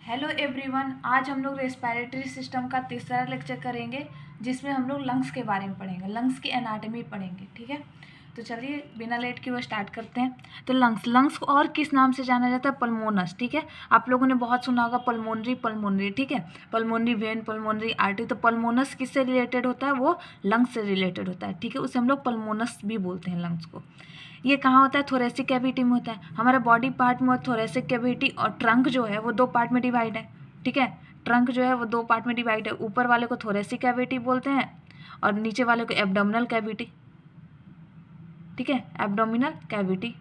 Hello everyone, आज हम लोग रेस्पिरेटरी सिस्टम का तीसरा लेक्चर करेंगे जिसमें हम लोग लंग्स के बारे में पढ़ेंगे, लंग्स की एनाटॉमी पढ़ेंगे। ठीक है, तो चलिए बिना लेट किए हुए स्टार्ट करते हैं। तो लंग्स को और किस नाम से जाना जाता है? पल्मोनस। ठीक है, आप लोगों ने बहुत सुना होगा पल्मोनरी। ठीक है, पल्मोनरी वेन, पल्मोनरी आर्टरी। तो पल्मोनस किससे रिलेटेड होता है? वो लंग्स से रिलेटेड होता है। ठीक है, उसे हम लोग पल्मोनस भी बोलते हैं लंग्स को। ये कहाँ होता है? थोरेसिक कैविटी में होता है। हमारे बॉडी पार्ट में थोरेसिक कैविटी और ट्रंक जो है वो दो पार्ट में डिवाइड है। ठीक है, ट्रंक जो है वो दो पार्ट में डिवाइड है। ऊपर वाले को थोरेसिक कैविटी बोलते हैं और नीचे वाले को एब्डोमिनल कैविटी। ठीक है, एब्डोमिनल कैविटी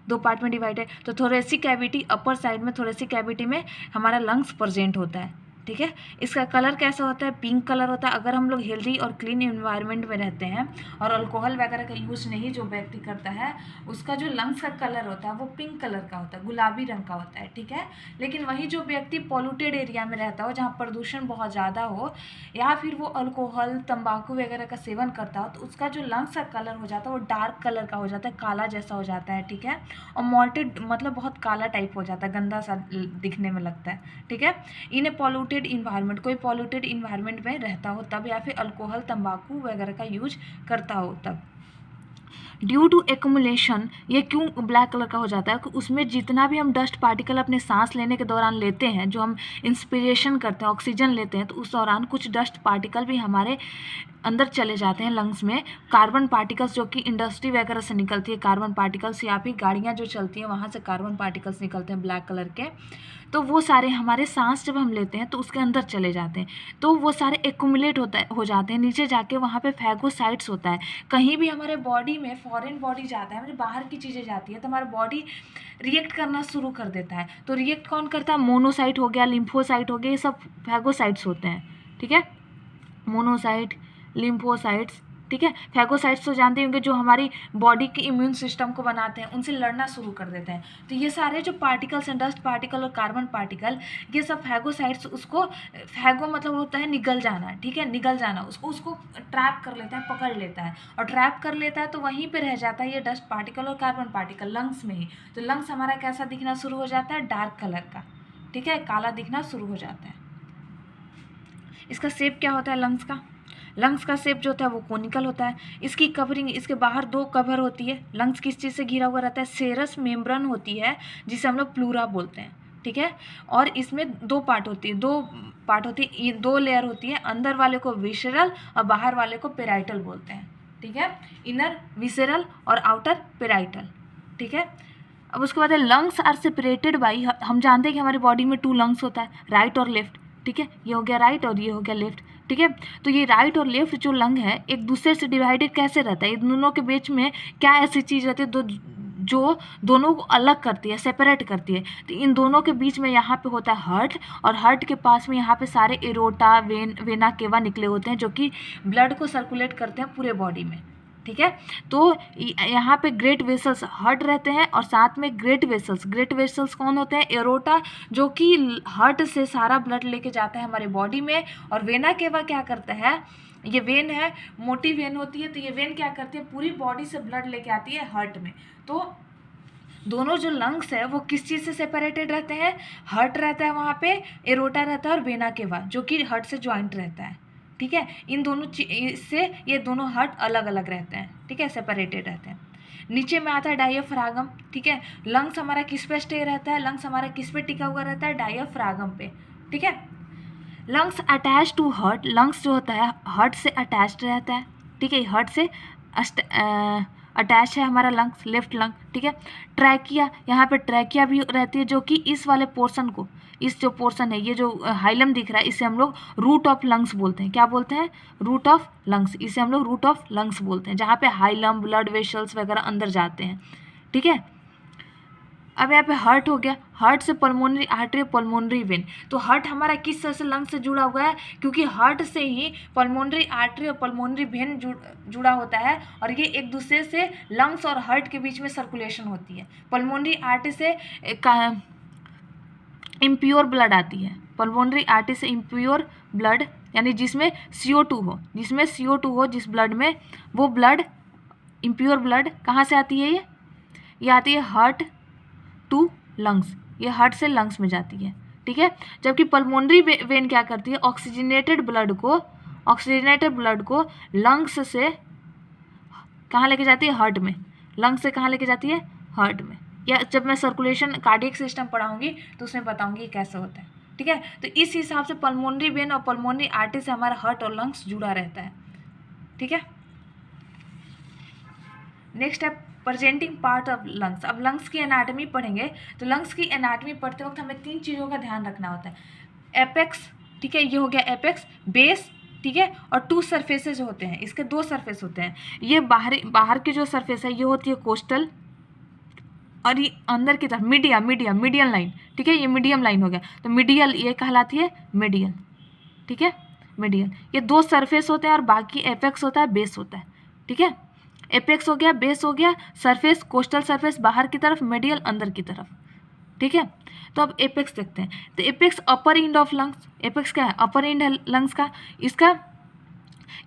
दो पार्ट में डिवाइड है। तो थोरेसिक कैविटी, अपर साइड में थोरेसिक कैविटी में हमारा लंग्स प्रेजेंट होता है। ठीक है, इसका कलर कैसा होता है? पिंक कलर होता है। अगर हम लोग हेल्दी और क्लीन इन्वायरमेंट में रहते हैं और अल्कोहल वगैरह का यूज़ नहीं जो व्यक्ति करता है, उसका जो लंग्स का कलर होता है वो पिंक कलर का होता है, गुलाबी रंग का होता है। ठीक है, लेकिन वही जो व्यक्ति पॉल्यूटेड एरिया में रहता हो, जहाँ प्रदूषण बहुत ज़्यादा हो, या फिर वो अल्कोहल तंबाकू वगैरह का सेवन करता हो, तो उसका जो लंग्स का कलर हो जाता है वो डार्क कलर का हो जाता है, काला जैसा हो जाता है। ठीक है, और मॉल्टेड मतलब बहुत काला टाइप हो जाता है, गंदा सा दिखने में लगता है। ठीक है, इन ए पॉल्यूटेड इन्वायरमेंट, कोई पॉल्यूटेड इन्वायरमेंट में रहता हो तब, या फिर अल्कोहल तंबाकू वगैरह का यूज करता हो तब। ड्यू टू एक्यूमुलेशन, ये क्यों ब्लैक कलर का हो जाता है? कि उसमें जितना भी हम डस्ट पार्टिकल अपने सांस लेने के दौरान लेते हैं, जो हम इंस्पिरेशन करते हैं, ऑक्सीजन लेते हैं, तो उस दौरान कुछ डस्ट पार्टिकल भी हमारे अंदर चले जाते हैं लंग्स में। कार्बन पार्टिकल्स जो कि इंडस्ट्री वगैरह से निकलती है, कार्बन पार्टिकल्स, या फिर गाड़ियाँ जो चलती हैं वहाँ से कार्बन पार्टिकल्स निकलते हैं ब्लैक कलर के, तो वो सारे हमारे सांस जब हम लेते हैं तो उसके अंदर चले जाते हैं, तो वो सारे एक्यूमुलेट हो जाते हैं नीचे जाके। वहाँ पे फैगोसाइट्स होता है। कहीं भी हमारे बॉडी में फॉरेन बॉडी जाता है, हमारे बाहर की चीज़ें जाती है, तो हमारा बॉडी रिएक्ट करना शुरू कर देता है। तो रिएक्ट कौन करता है? मोनोसाइट हो गया, लिम्फोसाइट हो गया, ये सब फैगोसाइट्स होते हैं। ठीक है, मोनोसाइट, लिम्फोसाइट्स। ठीक है, फैगोसाइट्स तो जानते होंगे, जो हमारी बॉडी के इम्यून सिस्टम को बनाते हैं, उनसे लड़ना शुरू कर देते हैं। तो ये सारे जो पार्टिकल्स हैं, डस्ट पार्टिकल और कार्बन पार्टिकल, ये सब फैगोसाइट्स, उसको फैगो मतलब होता है निगल जाना। ठीक है, निगल जाना, उसको ट्रैप कर लेता है, पकड़ लेता है, और ट्रैप कर लेता है तो वहीं पर रह जाता है ये डस्ट पार्टिकल और कार्बन पार्टिकल लंग्स में ही। तो लंग्स हमारा कैसा दिखना शुरू हो जाता है? डार्क कलर का। ठीक है, काला दिखना शुरू हो जाता है। इसका शेप क्या होता है लंग्स का? लंग्स का शेप जो होता है वो कोनिकल होता है। इसकी कवरिंग, इसके बाहर दो कवर होती है। लंग्स किस चीज़ से घिरा हुआ रहता है? सेरस मेम्ब्रेन होती है, जिसे हम लोग प्लूरा बोलते हैं। ठीक है, और इसमें दो पार्ट होती है, ये दो लेयर होती है। अंदर वाले को विसरल और बाहर वाले को पेराइटल बोलते हैं। ठीक है, इनर विसरल और आउटर पेराइटल। ठीक है, अब उसके बाद लंग्स आर सेपरेटेड बाई, हम जानते हैं कि हमारी बॉडी में 2 लंग्स होता है, राइट और लेफ्ट। ठीक है, ये हो गया राइट और ये हो गया लेफ्ट। ठीक है, तो ये राइट और लेफ्ट जो लंग है एक दूसरे से डिवाइडेड कैसे रहता है? इन दोनों के बीच में क्या ऐसी चीज़ रहती है जो दोनों को अलग करती है, सेपरेट करती है? तो इन दोनों के बीच में यहाँ पे होता है हार्ट, और हार्ट के पास में यहाँ पे सारे एरोटा, वेना केवा निकले होते हैं, जो कि ब्लड को सर्कुलेट करते हैं पूरे बॉडी में। ठीक है, तो यहाँ पे ग्रेट वेसल्स हार्ट रहते हैं, और साथ में ग्रेट वेसल्स कौन होते हैं? एरोटा, जो कि हार्ट से सारा ब्लड लेके जाता है हमारे बॉडी में। और वेना केवा क्या करता है? ये वेन है, मोटी वेन होती है, तो ये वेन क्या करती है? पूरी बॉडी से ब्लड लेके आती है हार्ट में। तो दोनों जो लंग्स है वो किस चीज़ से सेपरेटेड रहते हैं? हार्ट रहता है वहाँ पे, एरोटा रहता है, और वेना केवा जो कि हार्ट से ज्वाइंट रहता है। ठीक है, इन दोनों इससे ये दोनों हार्ट अलग अलग रहते हैं। ठीक है, सेपरेटेड रहते हैं। नीचे में आता है डायफ्रागम। ठीक है, लंग्स हमारा किस पे स्टे रहता है? लंग्स हमारा किस पे टिका हुआ रहता है? डायफ्रागम पे। ठीक है, lungs attach to heart, lungs जो होता है हार्ट से अटैच्ड रहता है। ठीक है, हार्ट से अटैच है हमारा लंग्स, लेफ्ट लंग। ठीक है, ट्रैकिया, यहाँ पे ट्रैकिया भी रहती है, जो कि इस वाले पोर्शन को, इस जो पोर्शन है, ये जो हाइलम दिख रहा है, इसे हम लोग रूट ऑफ लंग्स बोलते हैं। क्या बोलते हैं? Root of lungs. इसे हम लोग रूट ऑफ लंग्स बोलते हैं, जहाँ पे हाइलम, ब्लड वेसल्स वगैरह अंदर जाते हैं। ठीक है, अब यहाँ पे हार्ट हो गया, हार्ट से पल्मोनरी आर्टरी, पल्मोनरी वेन। तो हार्ट हमारा किस तरह से लंग से जुड़ा हुआ है? क्योंकि हार्ट से ही पल्मोनरी आर्टरी और पल्मोनरी वेन जुड़ा होता है, और ये एक दूसरे से लंग्स और हार्ट के बीच में सर्कुलेशन होती है। पल्मोनरी आर्टरी से इम्प्योर ब्लड आती है, पल्मोनरी आर्टरी से इम्प्योर ब्लड, यानी जिसमें CO2 हो, जिस ब्लड में, वो ब्लड, इम्प्योर ब्लड कहाँ से आती है? ये आती है हार्ट टू लंग्स, ये हार्ट से लंग्स में जाती है। ठीक है। जबकि पल्मोनरी वेन क्या करती है, ऑक्सीजनेटेड ब्लड को लंग्स से कहाँ लेके जाती है, हार्ट में। लंग्स से कहाँ लेके जाती है, हार्ट में। या जब मैं सर्कुलेशन कार्डियक सिस्टम पढ़ाऊंगी तो उसमें बताऊंगी कैसे होता है, ठीक है। तो इस हिसाब से पल्मोनरी वेन और पल्मोनरी आर्टरी से हमारा हार्ट और लंग्स जुड़ा रहता है, ठीक है। नेक्स्ट है प्रेजेंटिंग पार्ट ऑफ लंग्स। अब लंग्स की एनाटमी पढ़ेंगे, तो लंग्स की एनाटमी पढ़ते वक्त हमें 3 चीज़ों का ध्यान रखना होता है। एपेक्स, ठीक है, ये हो गया एपेक्स, बेस, ठीक है, और 2 सरफेसेज होते हैं, इसके 2 सरफेस होते हैं। ये बाहर की जो सरफेस है ये होती है कोस्टल, और ये अंदर की तरफ मीडियम लाइन, ठीक है, ये मीडियम लाइन हो गया, तो मीडियल ये कहलाती है मीडियल, ठीक है, मीडियल। ये 2 सरफेस होते हैं और बाकी एपेक्स होता है, बेस होता है, ठीक है। एपेक्स हो गया, बेस हो गया, सरफेस कोस्टल सरफेस बाहर की तरफ, मीडियल अंदर की तरफ, ठीक है। तो अब एपेक्स देखते हैं। तो apex upper end of lungs, apex क्या है, अपर एंड है लंग्स का। इसका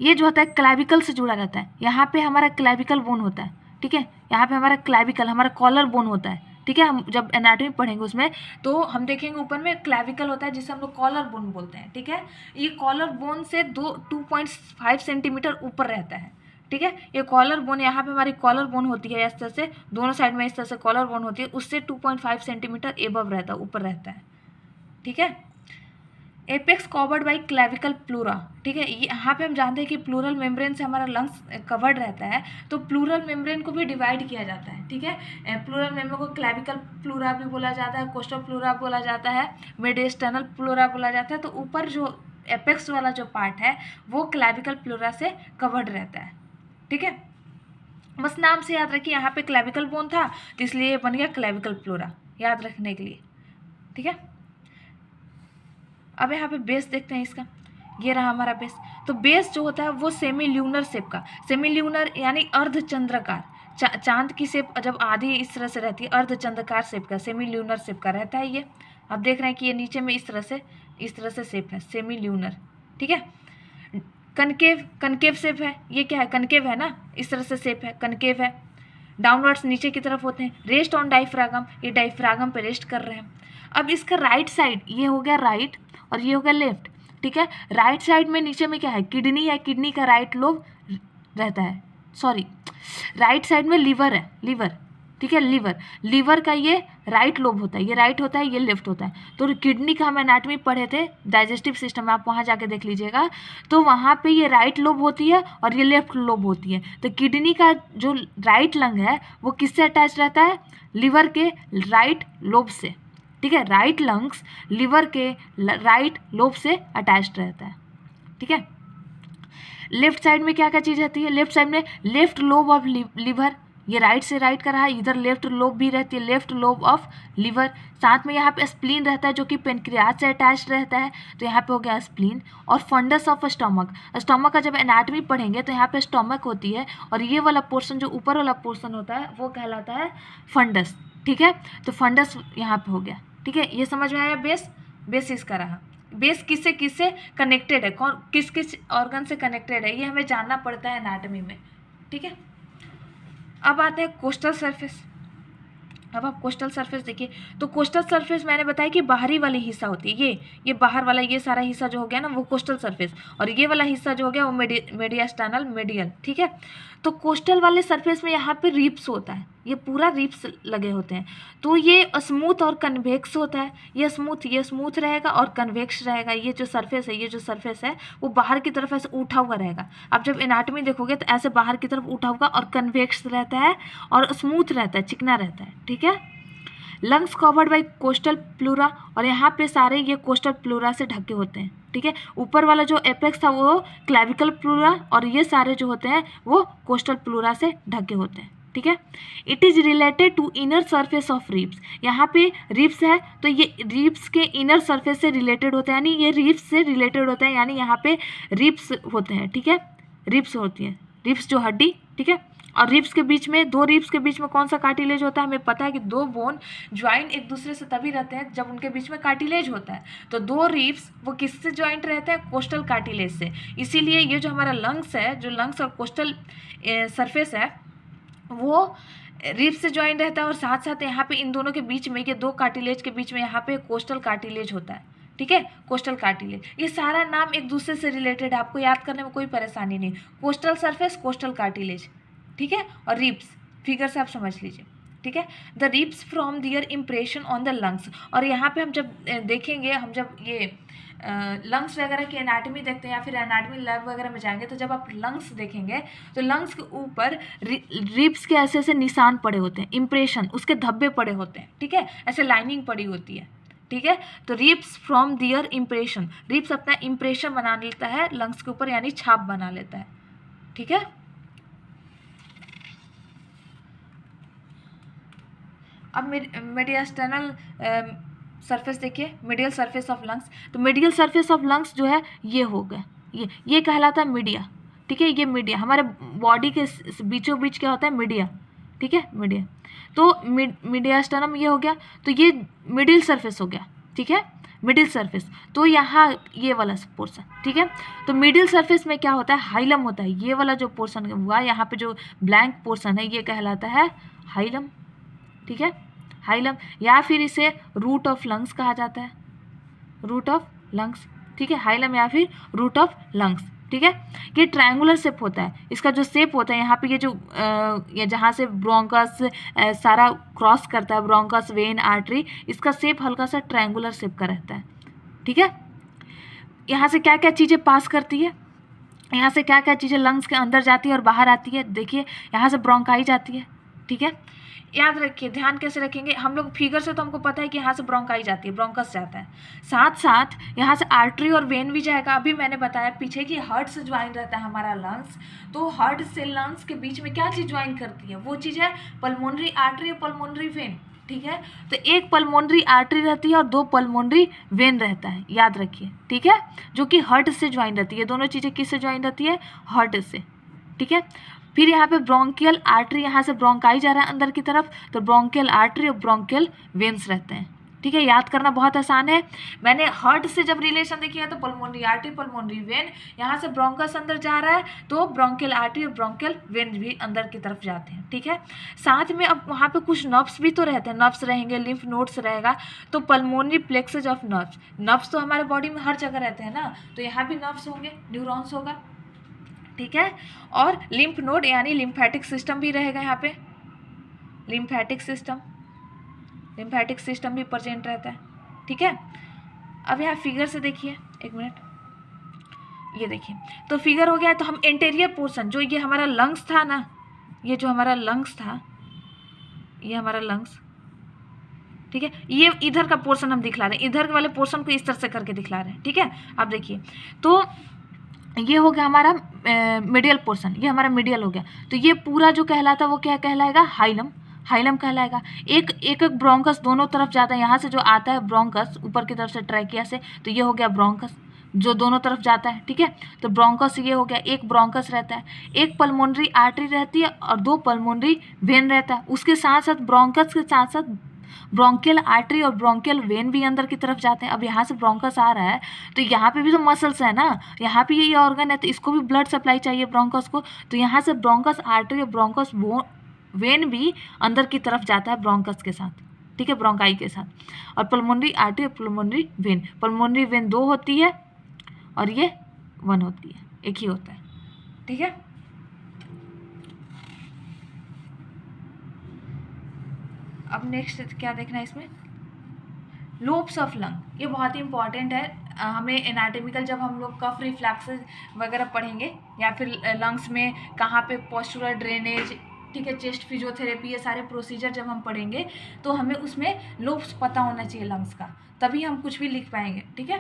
ये जो होता है क्लैविकल से जुड़ा रहता है। यहाँ पे हमारा क्लैविकल बोन होता है, ठीक है, यहाँ पे हमारा क्लैविकल, हमारा कॉलर बोन होता है, ठीक है। हम जब एनाटॉमी पढ़ेंगे उसमें तो हम देखेंगे ऊपर में क्लैविकल होता है जिसे हम लोग कॉलर बोन बोलते हैं, ठीक है। ये कॉलर बोन से 2.5 सेंटीमीटर ऊपर रहता है, ठीक है। ये कॉलर बोन, यहाँ पे हमारी कॉलर बोन होती है, इस तरह से दोनों साइड में इस तरह से कॉलर बोन होती है, उससे 2.5 सेंटीमीटर एबव रहता है, ऊपर रहता है, ठीक है। Apex covered by clavicle pleura, ठीक है। यहाँ पे हम जानते हैं कि प्लूरल मेम्ब्रेन से हमारा लंग्स कवर्ड रहता है, तो प्लूरल मेम्ब्रेन को भी डिवाइड किया जाता है, ठीक है। प्लूरल मेम्ब्रेन को क्लैविकल प्लूरा भी बोला जाता है, कोस्टल प्लूरा बोला जाता है, मिडिस्टर्नल प्लूरा बोला जाता है। तो ऊपर जो एपेक्स वाला जो पार्ट है वो क्लैविकल प्लूरा से कवर्ड रहता है, ठीक है। बस नाम से याद रखिए, यहाँ पे क्लैविकल बोन था तो इसलिए ये बन गया क्लैविकल प्लूरा, याद रखने के लिए, ठीक है। अब यहाँ पे बेस देखते हैं इसका, ये रहा हमारा बेस। तो बेस जो होता है वो सेमी ल्यूनर शेप का, सेमी ल्यूनर यानी अर्धचंद्राकार, चांद की शेप जब आधी इस तरह से रहती है, अर्धचंद्राकार शेप का, सेमी ल्यूनर शेप का रहता है ये। आप देख रहे हैं कि ये नीचे में इस तरह से शेप है, सेमी ल्यूनर, ठीक है। कनकेव शेप है, ये क्या है, कनकेव है ना, इस तरह से शेप है, कनकेव है। डाउनवर्ड्स नीचे की तरफ होते हैं। रेस्ट ऑन डायफ्रागम, ये डायफ्रागम पे रेस्ट कर रहे हैं। अब इसका राइट साइड, ये हो गया राइट और ये हो गया लेफ्ट, ठीक है। राइट साइड में नीचे में क्या है, किडनी है, किडनी का राइट लोब रहता है, सॉरी, राइट साइड में लीवर है, लीवर, ठीक है, लीवर का ये राइट लोब होता है, ये राइट होता है, ये लेफ्ट होता है। तो किडनी का हम एनाटॉमी पढ़े थे डाइजेस्टिव सिस्टम में, आप वहाँ जाके देख लीजिएगा, तो वहाँ पे ये राइट लोब होती है और ये लेफ्ट लोब होती है। तो किडनी का जो राइट लंग है वो किससे अटैच रहता है, लीवर के राइट लोब से, ठीक है। राइट लंग्स लीवर के राइट लोब से अटैच्ड रहता है, ठीक है। लेफ्ट साइड में क्या क्या चीज़ रहती है, लेफ्ट साइड में लेफ्ट लोब ऑफ लीवर, ये राइट से राइट का रहा है, इधर लेफ्ट लोब भी रहती है, लेफ्ट लोब ऑफ लीवर। साथ में यहाँ पे स्प्लीन रहता है जो कि पेनक्रियाज से अटैच रहता है, तो यहाँ पे हो गया स्प्लीन। और फंडस ऑफ स्टमक, स्टमक का जब एनाटॉमी पढ़ेंगे तो यहाँ पे स्टमक होती है और ये वाला पोर्शन जो ऊपर वाला पोर्शन होता है वो कहलाता है फंडस, ठीक है। तो फंडस यहाँ पे हो गया, ठीक है। ये समझ में आया, बेस इसका रहा। बेस किससे किससे कनेक्टेड है, कौन किस किस ऑर्गन से कनेक्टेड है, ये हमें जानना पड़ता है एनाटॉमी में, ठीक है। अब आते हैं कोस्टल सरफेस। अब आप कोस्टल सरफेस देखिए, तो कोस्टल सरफेस मैंने बताया कि बाहरी वाली हिस्सा होती है, ये बाहर वाला, ये सारा हिस्सा जो हो गया ना वो कोस्टल सरफेस, और ये वाला हिस्सा जो हो गया वो मेडियास्टाइनल मीडियल, ठीक है। तो कोस्टल वाले सरफेस में यहाँ पे रिप्स होता है, ये पूरा रिप्स लगे होते हैं। तो ये स्मूथ और कन्वेक्स होता है, ये स्मूथ रहेगा और कन्वेक्स रहेगा। ये जो सरफेस है वो बाहर की तरफ ऐसे उठा हुआ रहेगा। आप जब एनाटॉमी देखोगे तो ऐसे बाहर की तरफ उठा हुआ और कन्वेक्स रहता है और स्मूथ रहता है, चिकना रहता है, ठीक है। Lungs covered by coastal pleura, और यहाँ पे सारे ये कोस्टल प्लूरा से ढके होते हैं, ठीक है। ऊपर वाला जो एपेक्स था वो क्लैविकल प्लूरा और ये सारे जो होते हैं वो कोस्टल प्लूरा से ढके होते हैं, ठीक है। It is related to inner surface of ribs, यहाँ पे रिब्स है तो ये रिब्स के इनर सरफेस से रिलेटेड होते हैं, यानी ये रिब्स से रिलेटेड होते हैं, यानी यहाँ पे रिब्स होते हैं, ठीक है। रिब्स होती है, रिब्स जो हड्डी, ठीक है। और रिब्स के बीच में, 2 रिब्स के बीच में कौन सा कार्टिलेज होता है, हमें पता है कि 2 बोन ज्वाइंट एक दूसरे से तभी रहते हैं जब उनके बीच में कार्टिलेज होता है। तो 2 रिब्स वो किससे ज्वाइंट रहते हैं, कोस्टल कार्टिलेज से। इसीलिए ये जो हमारा लंग्स है, जो लंग्स और कोस्टल सरफेस है वो रिब्स से ज्वाइन रहता है और साथ साथ यहाँ पे इन दोनों के बीच में, ये दो कार्टिलेज के बीच में यहाँ पे कोस्टल कार्टिलेज होता है, ठीक है, कोस्टल कार्टिलेज। ये सारा नाम एक दूसरे से रिलेटेड है, आपको याद करने में कोई परेशानी नहीं। कोस्टल सरफेस, कोस्टल कार्टिलेज, ठीक है, और रिब्स, फिगर से आप समझ लीजिए, ठीक है। The ribs from their impression on the lungs, और यहाँ पे हम जब देखेंगे, हम जब ये लंग्स वगैरह की एनाटमी देखते हैं या फिर एनाटमी लैब वगैरह में जाएंगे, तो जब आप लंग्स देखेंगे तो लंग्स के ऊपर रिब्स के ऐसे ऐसे निशान पड़े होते हैं, इम्प्रेशन, उसके धब्बे पड़े होते हैं, ठीक है, ऐसे लाइनिंग पड़ी होती है, ठीक है। तो ribs from their impression, ribs अपना इम्प्रेशन बना लेता है लंग्स के ऊपर, यानी छाप बना लेता है, ठीक है। अब मेडियास्टेनल सरफेस देखिए, मीडियल सरफेस ऑफ लंग्स। तो मीडियल सरफेस ऑफ लंग्स जो है ये हो गया, ये कहलाता है मीडिया, ठीक है। ये मीडिया हमारे बॉडी के बीचों बीच क्या होता है, मीडिया, ठीक है, मीडिया। तो मीडियास्टेनम ये हो गया, तो ये मिडिल सरफेस हो गया, ठीक है, मिडिल सरफेस। तो यहाँ ये वाला पोर्सन, ठीक है। तो मिडिल सरफेस में क्या होता है, हाइलम होता है। ये वाला जो पोर्सन हुआ यहाँ पे, जो ब्लैंक पोर्सन है, ये कहलाता है हाइलम, ठीक है, हाइलम, या फिर इसे रूट ऑफ लंग्स कहा जाता है, रूट ऑफ लंग्स, ठीक है, हाइलम या फिर रूट ऑफ लंग्स, ठीक है। ये ट्रायंगुलर शेप होता है, इसका जो शेप होता है यहाँ पे, ये जो ये जहाँ से ब्रोंकस सारा क्रॉस करता है, ब्रोंकस, वेन, आर्टरी, इसका शेप हल्का सा ट्रायंगुलर शेप का रहता है, ठीक है। यहाँ से क्या क्या चीज़ें पास करती है, यहाँ से क्या क्या चीज़ें लंग्स के अंदर जाती है और बाहर आती है। देखिए यहाँ से ब्रोंकाई जाती है, ठीक है, याद रखिए, ध्यान कैसे रखेंगे हम लोग, फिगर से तो हमको पता है कि यहाँ से ब्रोंकाई जाती है, ब्रोंकस जाता है, साथ साथ यहाँ से आर्टरी और वेन भी जाएगा। अभी मैंने बताया पीछे कि हार्ट से ज्वाइन रहता है हमारा लंग्स, तो हार्ट से लंग्स के बीच में क्या चीज़ ज्वाइन करती है, वो चीज़ है पल्मोनरी आर्टरी और पल्मोनरी वेन, ठीक है। तो एक पल्मोनरी आर्टरी रहती है और दो पल्मोनरी वेन रहता है, याद रखिए, ठीक है, जो कि हार्ट से ज्वाइन रहती है। दोनों चीज़ें किससे ज्वाइन रहती है, हार्ट से, ठीक है। फिर यहाँ पे ब्रोंकियल आर्टरी, यहाँ से ब्रोंकाई जा रहा है अंदर की तरफ, तो ब्रोंकियल आर्टरी और ब्रोंकियल वेन्स रहते हैं, ठीक है। याद करना बहुत आसान है। मैंने हार्ट से जब रिलेशन देखी है तो पल्मोनरी आर्टरी, पल्मोनरी वेन, यहाँ से ब्रोंकस अंदर जा रहा है तो ब्रोंकियल आर्टरी और ब्रोंकियल वेन भी अंदर की तरफ जाते हैं, ठीक है। साथ में अब वहाँ पे कुछ नर्व्स भी तो रहते हैं, नर्व्स रहेंगे, लिम्फ नोड्स रहेगा, तो पल्मोनरी प्लेक्सेज ऑफ नर्व्स, नर्व्स तो हमारे बॉडी में हर जगह रहते हैं ना, तो यहाँ भी नर्व्स होंगे, न्यूरॉन्स होगा, ठीक है। और लिम्फ नोड यानी लिम्फेटिक सिस्टम भी रहेगा यहाँ पे, लिम्फेटिक सिस्टम भी प्रेजेंट रहता है, ठीक है। अब यहाँ फिगर से देखिए, एक मिनट, ये देखिए, तो फिगर हो गया। तो हम इंटीरियर पोर्शन, जो ये हमारा लंग्स था ना, ये जो हमारा लंग्स था, ये हमारा लंग्स, ठीक है, ये इधर का पोर्शन हम दिखला रहे हैं, इधर वाले पोर्शन को इस तरह से करके दिखला रहे हैं, ठीक है। अब देखिए, तो ये हो गया हमारा मीडियल पोर्शन, ये हमारा मीडियल हो गया। तो ये पूरा जो कहलाता है वो क्या कहलाएगा, हाइलम, हाइलम कहलाएगा। एक एक ब्रोंकस दोनों तरफ जाता है, यहाँ से जो आता है ब्रोंकस ऊपर की तरफ से ट्रैकिया से, तो ये हो गया ब्रोंकस जो दोनों तरफ जाता है, ठीक है। तो ब्रोंकस ये हो गया, एक ब्रोंकस रहता है, एक पल्मोनरी आर्टरी रहती है और दो पल्मोनरी वेन रहता है। उसके साथ साथ ब्रोंकस के साथ साथ ब्रोंकियल आर्टरी और ब्रोंकियल वेन भी अंदर की तरफ जाते हैं। अब यहाँ से ब्रोंकस आ रहा है तो यहाँ पे भी तो मसल्स है ना, यहाँ पे ये ऑर्गन है, तो इसको भी ब्लड सप्लाई चाहिए ब्रोंकस को, तो यहाँ से ब्रोंकस आर्टरी और ब्रोंकस वेन भी अंदर की तरफ जाता है ब्रोंकस के साथ, ठीक है, ब्रोंकाई के साथ। और पल्मोनरी आर्टरी और पल्मोनरी वेन 2 होती है और ये 1 होती है, एक ही होता है, ठीक है। अब नेक्स्ट क्या देखना है इसमें, लोब्स ऑफ लंग, ये बहुत ही इंपॉर्टेंट है। हमें एनाटॉमिकल जब हम लोग कफ रिफ्लेक्सेस वगैरह पढ़ेंगे या फिर लंग्स में कहाँ पे पोस्चुरल ड्रेनेज, ठीक है, चेस्ट फिजियोथेरेपी, ये सारे प्रोसीजर जब हम पढ़ेंगे तो हमें उसमें लोब्स पता होना चाहिए लंग्स का, तभी हम कुछ भी लिख पाएंगे, ठीक है।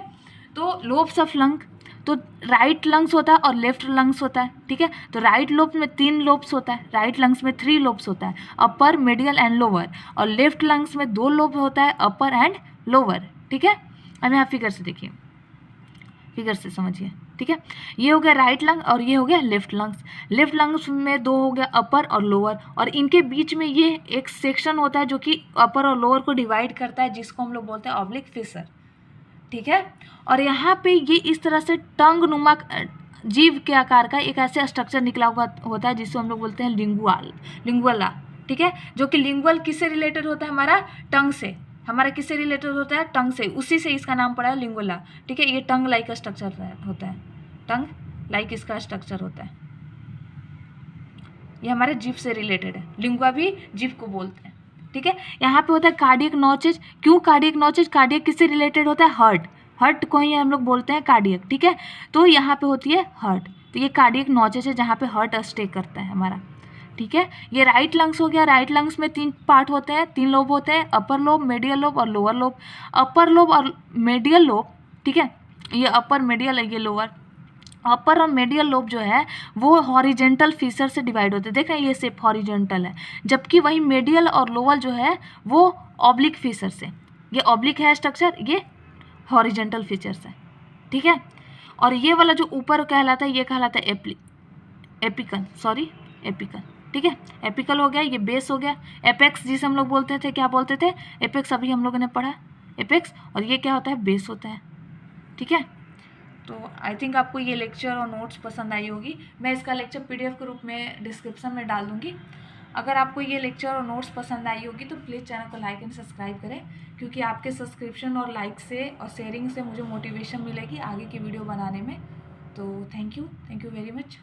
तो लोब्स ऑफ लंग, तो राइट लंग्स होता है और लेफ्ट लंग्स होता है, ठीक है। तो राइट लोब में 3 लोब्स होता है, राइट लंग्स में 3 लोब्स होता है, अपर, मिडियल एंड लोअर, और लेफ्ट लंग्स में 2 लोब होता है, अपर एंड लोअर, ठीक है। अब यहाँ फिगर से देखिए, फिगर से समझिए, ठीक है। ये हो गया राइट लंग और ये हो गया लेफ्ट लंग्स। लेफ्ट लंग्स में 2 हो गया, अपर और लोअर, और इनके बीच में ये एक सेक्शन होता है जो कि अपर और लोअर को डिवाइड करता है, जिसको हम लोग बोलते हैं ऑब्लिक फिशर, ठीक है। और यहाँ पे ये इस तरह से टंग नुमा जीव के आकार का एक ऐसे स्ट्रक्चर निकला हुआ होता है जिसको हम लोग बोलते हैं लिंगुअला, ठीक है, जो कि लिंगुअल किससे रिलेटेड होता है, हमारा टंग से, हमारा किससे रिलेटेड होता है, टंग से, उसी से इसका नाम पड़ा है लिंगुला। ठीक है, ये टंग लाइक का स्ट्रक्चर होता है, टंग लाइक इसका स्ट्रक्चर होता है, ये हमारे जीभ से रिलेटेड है, लिंगुआ भी जीभ को बोलते हैं। ठीक है, यहाँ पे होता है कार्डियक नॉचेज। क्यों कार्डियक नॉचेज, कार्डियक किससे रिलेटेड होता है, हार्ट, हार्ट को ही हम लोग बोलते हैं कार्डियक। ठीक है, तो यहाँ पे होती है हार्ट, तो ये कार्डियक नॉचेज है जहाँ पे हार्ट स्टे करता है हमारा। ठीक है, ये राइट लंग्स हो गया। राइट लंग्स में 3 पार्ट होते हैं, 3 लोब होते हैं, अपर लोब, मीडियल लोब और लोअर लोब। अपर लोब और मीडियल लोब, ठीक है, ये अपर मीडियल है, ये लोअर। अपर और मीडियल लोब जो है वो हॉरिजेंटल फीचर से डिवाइड होते हैं, देख रहे हैं ये शेप हॉरिजेंटल है, जबकि वही मीडियल और लोअर जो है वो ऑब्लिक फीचर से, ये ऑब्लिक है स्ट्रक्चर, ये हॉरिजेंटल फीचर्स है। ठीक है, और ये वाला जो ऊपर कहलाता है ये कहलाता है एपिकल, सॉरी एपिकल। ठीक है, एपिकल हो गया, ये बेस हो गया। एपेक्स जिसे हम लोग बोलते थे, क्या बोलते थे, एपेक्स, अभी हम लोगों ने पढ़ा एपेक्स, और ये क्या होता है, बेस होता है। ठीक है, तो आई थिंक आपको ये लेक्चर और नोट्स पसंद आई होगी। मैं इसका लेक्चर PDF के रूप में डिस्क्रिप्शन में डाल दूँगी। अगर आपको ये लेक्चर और नोट्स पसंद आई होगी तो प्लीज़ चैनल को लाइक एंड सब्सक्राइब करें, क्योंकि आपके सब्सक्रिप्शन और लाइक से और शेयरिंग से मुझे मोटिवेशन मिलेगी आगे की वीडियो बनाने में। तो थैंक यू वेरी मच।